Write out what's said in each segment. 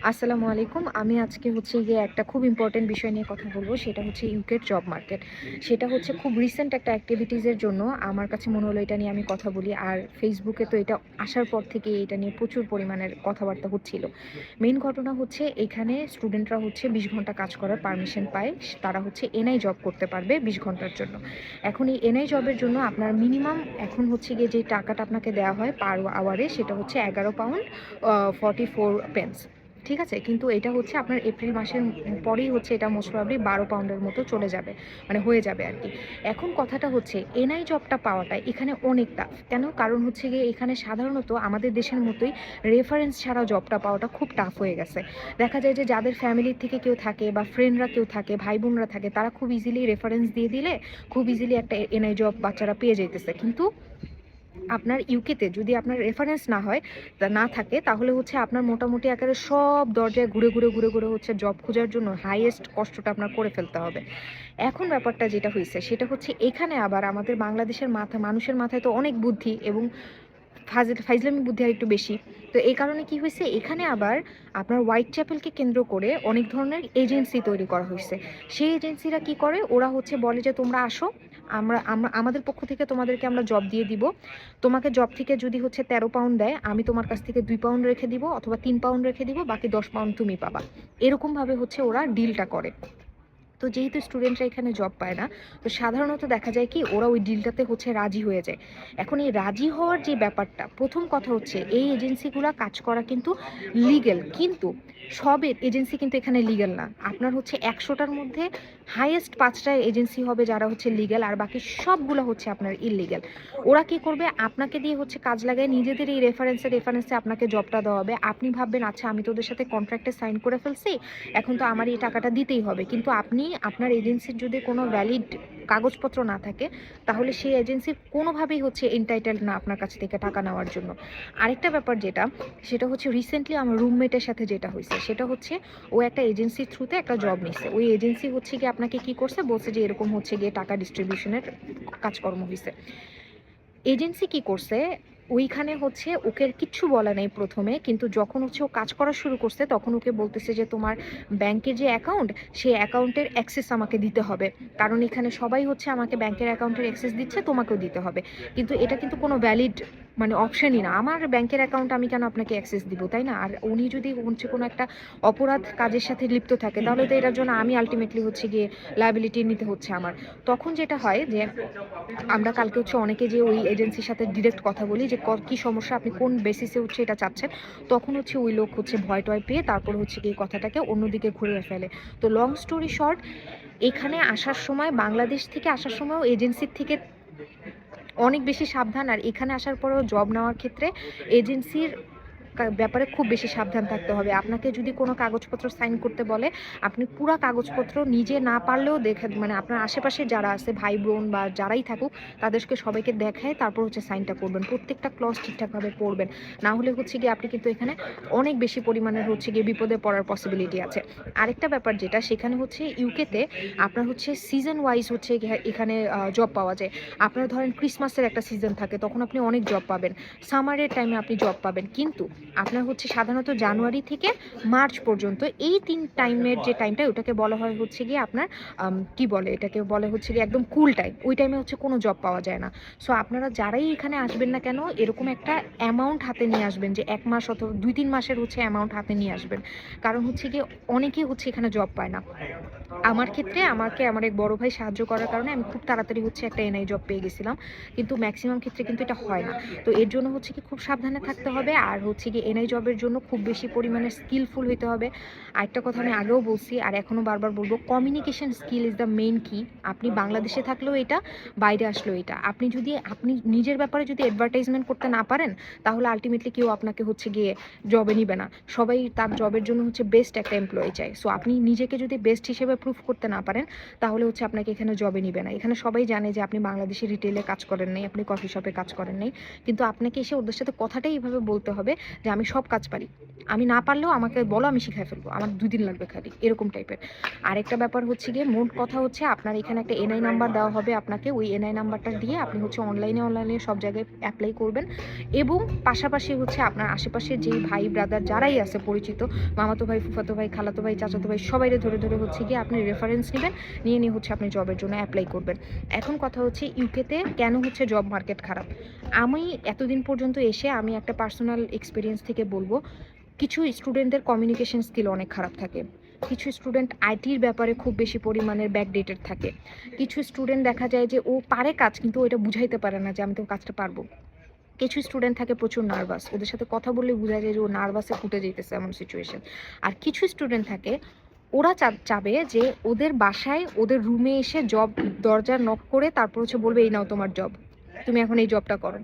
আসসালামু আলাইকুম। আমি আজকে হচ্ছে গিয়ে একটা খুব ইম্পর্টেন্ট বিষয় নিয়ে কথা বলবো। সেটা হচ্ছে ইউকের জব মার্কেট। সেটা হচ্ছে খুব রিসেন্ট একটা অ্যাক্টিভিটিসের জন্য আমার কাছে মনে হলো এটা নিয়ে আমি কথা বলি। আর ফেসবুকে তো এটা আসার পর থেকে এটা নিয়ে প্রচুর পরিমাণের কথাবার্তা হচ্ছিল। মেইন ঘটনা হচ্ছে এখানে স্টুডেন্টরা হচ্ছে 20 ঘন্টা কাজ করার পারমিশন পায়। তারা হচ্ছে এনআই জব করতে পারবে 20 ঘন্টার জন্য। এখন এই এনআই জবের জন্য আপনার মিনিমাম এখন হচ্ছে গিয়ে যে টাকাটা আপনাকে দেওয়া হয় পার আওয়ারে সেটা হচ্ছে 11 পাউন্ড 44 পেন্স। ঠিক আছে, কিন্তু এটা হচ্ছে আপনার এপ্রিল মাসের পরেই হচ্ছে এটা মোস্ট প্রবাবলি 12 পাউন্ডের মতো চলে যাবে, মানে হয়ে যাবে আর কি। এখন কথাটা হচ্ছে এনআই জবটা পাওয়াটা এখানে অনেক টাফ। কেন? কারণ হচ্ছে গিয়ে এখানে সাধারণত আমাদের দেশের মতোই রেফারেন্স ছাড়া জবটা পাওয়াটা খুব টাফ হয়ে গেছে। দেখা যায় যে যাদের ফ্যামিলির থেকে কেউ থাকে বা ফ্রেন্ডরা কেউ থাকে, ভাই বোনরা থাকে, তারা খুব ইজিলি রেফারেন্স দিয়ে দিলে খুব ইজিলি একটা এনআই জব বাচ্চারা পেয়ে যাইতেছে। কিন্তু আপনার ইউকেতে যদি আপনার রেফারেন্স না হয়, না থাকে, তাহলে হচ্ছে আপনার মোটামুটি একেবারে সব দরজায় ঘুরে ঘুরে ঘুরে ঘুরে হচ্ছে জব খোঁজার জন্য হাইয়েস্ট কষ্টটা আপনার করে ফেলতে হবে। এখন ব্যাপারটা যেটা হয়েছে সেটা হচ্ছে এখানে আবার আমাদের বাংলাদেশের মানুষের মাথায় তো অনেক বুদ্ধি এবং ফাইজলামি বুদ্ধি আর একটু বেশি। তো এই কারণে কি হয়েছে, এখানে আবার আপনার হোয়াইট চ্যাপেলকে কেন্দ্র করে অনেক ধরনের এজেন্সি তৈরি করা হয়েছে। সেই এজেন্সিরা কি করে, ওরা হচ্ছে বলে যে তোমরা আসো, আমরা আমরা আমাদের পক্ষ থেকে তোমাদেরকে আমরা জব দিয়ে দিব। তোমাকে জব থেকে যদি হচ্ছে 13 পাউন্ড দেয়, আমি তোমার কাছ থেকে 2 পাউন্ড রেখে দিব অথবা 3 পাউন্ড রেখে দিব, বাকি 10 পাউন্ড তুমি পাবা। এরকমভাবে হচ্ছে ওরা ডিলটা করে। তো যেহেতু স্টুডেন্টরা এখানে জব পায় না, তো সাধারণত দেখা যায় কি ওরা ওই ডিলটাতে হচ্ছে রাজি হয়ে যায়। এখন এই রাজি হওয়ার যে ব্যাপারটা, প্রথম কথা হচ্ছে এই এজেন্সিগুলো কাজ করা কিন্তু লিগেল, কিন্তু সব এজেন্সি কিন্তু এখানে লিগেল না। আপনার হচ্ছে 100টার মধ্যে হাইয়েস্ট 5টা এজেন্সি হবে যারা হচ্ছে লিগেল, আর বাকি সবগুলো হচ্ছে আপনার ইললিগেল। ওরা কি করবে, আপনাকে দিয়ে হচ্ছে কাজ লাগায় নিজেদের এই রেফারেন্সে আপনাকে জবটা দেওয়া হবে। আপনি ভাববেন আচ্ছা আমি তোদের সাথে কন্ট্রাক্টে সাইন করে ফেলছি, এখন তো আমার এই টাকাটা দিতেই হবে। কিন্তু আপনি আপনার এজেন্সির যদি কোনো ভ্যালিড কাগজপত্র না থাকে, তাহলে সেই এজেন্সির কোনোভাবেই হচ্ছে এন্টাইটেলড না আপনার কাছ থেকে টাকা নেওয়ার জন্য। আরেকটা ব্যাপার যেটা, সেটা হচ্ছে রিসেন্টলি আমার রুমমেটের সাথে যেটা হয়েছে সেটা হচ্ছে ও একটা এজেন্সির থ্রুতে একটা জব নিচ্ছে। ওই এজেন্সি হচ্ছে গিয়ে আপনাকে কি করছে, বলছে যে এরকম হচ্ছে গিয়ে টাকা ডিস্ট্রিবিউশনের কাজকর্ম হয়েছে। এজেন্সি কি করছে, ওইখানে হচ্ছে ওকে কিচ্ছু বলে নাই প্রথমে, কিন্তু যখন হচ্ছে ও কাজ করা শুরু করছে তখন ওকে বলতেছে যে তোমার ব্যাংকের যে অ্যাকাউন্ট, সেই অ্যাকাউন্টের অ্যাক্সেস আমাকে দিতে হবে, কারণ এখানে সবাই হচ্ছে আমাকে ব্যাংকের অ্যাকাউন্টের অ্যাক্সেস দিচ্ছে, তোমাকেও দিতে হবে। কিন্তু এটা কিন্তু কোনো ভ্যালিড মানে অপশনই না। আমার ব্যাংকের অ্যাকাউন্ট আমি কেন আপনাকে অ্যাক্সেস দিব, তাই না? আর উনি যদি হচ্ছে কোনো একটা অপরাধ কাজের সাথে লিপ্ত থাকে, তাহলে তো এটার জন্য আমি আলটিমেটলি হচ্ছে গিয়ে লায়াবিলিটি নিতে হচ্ছে আমার। তখন যেটা হয় যে আমরা কালকে হচ্ছে অনেকে যে ওই এজেন্সির সাথে ডিরেক্ট কথা বলি যে কি সমস্যা, আপনি কোন বেসিসে হচ্ছে এটা চাচ্ছেন, তখন হচ্ছে ওই লোক হচ্ছে ভয় টয় পেয়ে তারপর হচ্ছে এই কথাটাকে অন্যদিকে ঘুরিয়ে ফেলে। তো লং স্টোরি শর্ট, এখানে আসার সময়, বাংলাদেশ থেকে আসার সময়ও এজেন্সির থেকে অনেক বেশি সাবধান, আর এখানে আসার পরেও জব নেওয়ার ক্ষেত্রে এজেন্সির ব্যাপারে খুব বেশি সাবধান থাকতে হবে। আপনাকে যদি কোনো কাগজপত্র সাইন করতে বলে, আপনি পুরো কাগজপত্র নিজে না পারলেও দেখে, মানে আপনার আশেপাশে যারা আছে ভাই বোন বা যারাই থাকুক তাদেরকে সবাইকে দেখায় তারপর হচ্ছে সাইনটা করবেন। প্রত্যেকটা ক্লজ ঠিকঠাকভাবে পড়বেন, না হলে হচ্ছে গিয়ে আপনি কিন্তু এখানে অনেক বেশি পরিমাণের হচ্ছে গিয়ে বিপদে পড়ার পসিবিলিটি আছে। আরেকটা ব্যাপার যেটা, সেখানে হচ্ছে ইউকেতে আপনার হচ্ছে সিজন ওয়াইজ হচ্ছে এখানে জব পাওয়া যায়। আপনার ধরেন ক্রিসমাসের একটা সিজন থাকে, তখন আপনি অনেক জব পাবেন। সামারের টাইমে আপনি জব পাবেন, কিন্তু আপনার হচ্ছে সাধারণত জানুয়ারি থেকে মার্চ পর্যন্ত এই টাইমের যে টাইমটা, ওটাকে বলা হয় হচ্ছে গিয়ে আপনার কি বলে, এটাকে বলে হচ্ছে গিয়ে একদম কুল টাইম। ওই টাইমে হচ্ছে কোনো জব পাওয়া যায় না। সো আপনারা যারাই এখানে আসবেন না কেন, এরকম একটা অ্যামাউন্ট হাতে নিয়ে আসবেন, যে 1 মাস অথবা 2-3 মাসের হচ্ছে অ্যামাউন্ট হাতে নিয়ে আসবেন। কারণ হচ্ছে গিয়ে অনেকেই হচ্ছে এখানে জব পায় না। আমার ক্ষেত্রে আমাকে আমার এক বড় ভাই সাহায্য করার কারণে আমি খুব তাড়াতাড়ি হচ্ছে একটা এনআই জব পেয়ে গেছিলাম, কিন্তু ম্যাক্সিমাম ক্ষেত্রে কিন্তু এটা হয় না। তো এর জন্য হচ্ছে কি খুব সাবধানে থাকতে হবে, আর হচ্ছে কি এনআই জবের জন্য খুব বেশি পরিমাণে স্কিলফুল হতে হবে। আরেকটা কথা আমি আগেও বলছি আর এখনও বারবার বলবো, communication skill is the main কি। আপনি বাংলাদেশে থাকলেও এটা, বাইরে আসলেও এটা। আপনি নিজের ব্যাপারে যদি অ্যাডভার্টাইজমেন্ট করতে না পারেন, তাহলে আলটিমেটলি কেউ আপনাকে হচ্ছে গিয়ে জবে নিবে না। সবাই তার জবের জন্য হচ্ছে বেস্ট একটা এমপ্লয়ি চায়। সো আপনি নিজেকে যদি বেস্ট হিসেবে প্রুফ করতে না পারেন, তাহলে হচ্ছে আপনাকে এখানে জবে নিবে না। এখানে সবাই জানে যে আপনি বাংলাদেশে রিটেলে কাজ করেন নাই, আপনি কফি শপে কাজ করেন নাই, কিন্তু আপনাকে এসে ওদের সাথে কথাটাই এইভাবে বলতে হবে যে আমি সব কাজ পারি, আমি না পারলেও আমাকে বলো, আমি শিখাই ফেলবো, আমার 2 দিন লাগবে খালি, এরকম টাইপের। আরেকটা ব্যাপার হচ্ছে গিয়ে মোট কথা হচ্ছে আপনার এখানে একটা এনআই নাম্বার দেওয়া হবে আপনাকে, ওই এনআই নাম্বারটা দিয়ে আপনি হচ্ছে অনলাইনে সব জায়গায় অ্যাপ্লাই করবেন। এবং পাশাপাশি হচ্ছে আপনার আশেপাশে যেই ভাই ব্রাদার যারাই আছে পরিচিত, মামাতো ভাই, ফুফাতো ভাই, খালাতো ভাই, চাচাতো ভাই, সবাইরে ধরে ধরে হচ্ছে গিয়ে আপনি রেফারেন্স নেবেন, নিয়ে হচ্ছে আপনি জবের জন্য অ্যাপ্লাই করবেন। এখন কথা হচ্ছে ইউকেতে কেন হচ্ছে জব মার্কেট খারাপ। আমি এতদিন পর্যন্ত এসে আমি একটা পার্সোনাল এক্সপিরিয়েন্স থেকে বলবো, কিছু স্টুডেন্টদের কমিউনিকেশন স্কিল অনেক খারাপ থাকে, কিছু স্টুডেন্ট আইটির ব্যাপারে খুব বেশি পরিমাণের ব্যাকডেটেড থাকে, কিছু স্টুডেন্ট দেখা যায় যে ও পারে কাজ কিন্তু ওইটা বুঝাইতে পারে না যে আমি তো কাজটা পারবো, কিছু স্টুডেন্ট থাকে প্রচুর নার্ভাস, ওদের সাথে কথা বললে বোঝা যায় যে ও নার্ভাসে ফুটে যেতেছে এমন সিচুয়েশন। আর কিছু স্টুডেন্ট থাকে ওরা চাবে যে ওদের বাসায় ওদের রুমে এসে জব দরজা নক করে তারপর হচ্ছে বলবে এই নাও তোমার জব, তুমি এখন এই জবটা করো,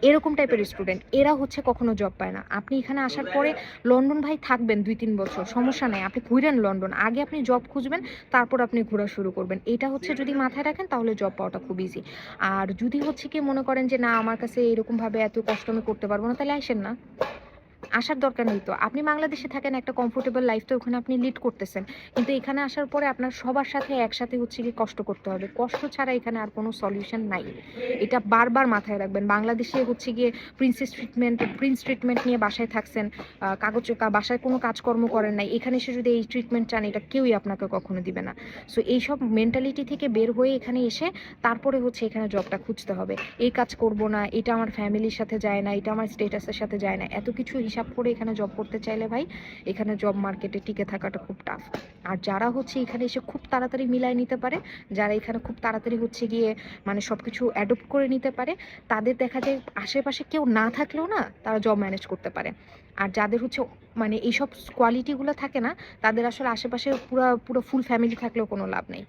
এরকম টাইপের স্টুডেন্ট। এরা হচ্ছে কখনো জব পায় না। আপনি এখানে আসার পরে লন্ডন ভাই থাকবেন 2-3 বছর, সমস্যা নেই, আপনি ঘুরেন লন্ডন, আগে আপনি জব খুঁজবেন, তারপর আপনি ঘোরা শুরু করবেন। এটা হচ্ছে যদি মাথায় রাখেন তাহলে জব পাওয়াটা খুব ইজি। আর যদি হচ্ছে কি মনে করেন যে না আমার কাছে এরকমভাবে এত কষ্ট আমি করতে পারবো না, তাহলে আসেন না, আসার দরকার নেই। তো আপনি বাংলাদেশে থাকেন, একটা কমফোর্টেবল লাইফ তো ওখানে আপনি লিড করতেছেন, কিন্তু এখানে আসার পরে আপনার সবার সাথে একসাথে হচ্ছে কি কষ্ট করতে হবে, কষ্ট ছাড়া এখানে আর কোনো সলিউশন নাই। এটা বারবার মাথায় রাখবেন। বাংলাদেশে হচ্ছে গিয়ে প্রিন্স ট্রিটমেন্ট নিয়ে বাসায় থাকছেন, বাসায় কোনো কাজকর্ম করেন নাই, এখানে এসে যদি এই ট্রিটমেন্ট চান এটা কেউই আপনাকে কখনো দিবে না। সো এইসব মেন্টালিটি থেকে বের হয়ে এখানে এসে তারপরে হচ্ছে এখানে জবটা খুঁজতে হবে। এই কাজ করব না, এটা আমার ফ্যামিলির সাথে যায় না, এটা আমার স্টেটাসের সাথে যায় না, এত কিছু হিসাব করে এখানে জব করতে চাইলে ভাই এখানে জব মার্কেটে টিকে থাকাটা খুব টাফ। আর যারা হচ্ছে এখানে এসে খুব তাড়াতাড়ি মিলাই নিতে পারে, যারা এখানে খুব তাড়াতাড়ি হচ্ছে গিয়ে মানে সব কিছু অ্যাডপ্ট করে নিতে পারে, তাদের দেখা যায় আশেপাশে কেউ না থাকলেও না তারা জব ম্যানেজ করতে পারে। আর যাদের হচ্ছে মানে এইসব কোয়ালিটিগুলো থাকে না, তাদের আসলে আশেপাশে পুরো ফুল ফ্যামিলি থাকলেও কোনো লাভ নেই।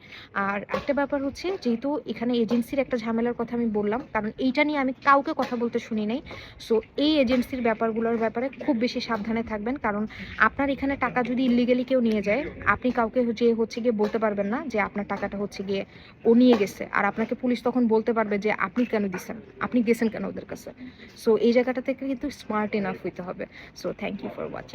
আর একটা ব্যাপার হচ্ছে, যেহেতু এখানে এজেন্সির একটা ঝামেলার কথা আমি বললাম, কারণ এইটা নিয়ে আমি কাউকে কথা বলতে শুনি নাই। সো এই এজেন্সির ব্যাপারগুলোর ব্যাপারে খুব বেশি সাবধানে থাকবেন, কারণ আপনার এখানে টাকা যদি ইলিগালি কেউ নিয়ে যায়, আপনি কাউকে হচ্ছে গিয়ে বলতে পারবেন না যে আপনার টাকাটা হচ্ছে গিয়ে ও নিয়ে গেছে, আর আপনাকে পুলিশ তখন বলতে পারবে যে আপনি কেন দিচ্ছেন, আপনি গেছেন কেন ওদের কাছে। সো এই জায়গাটা থেকে কিন্তু স্মার্ট এনাফ হইতে হবে। So thank you for watching.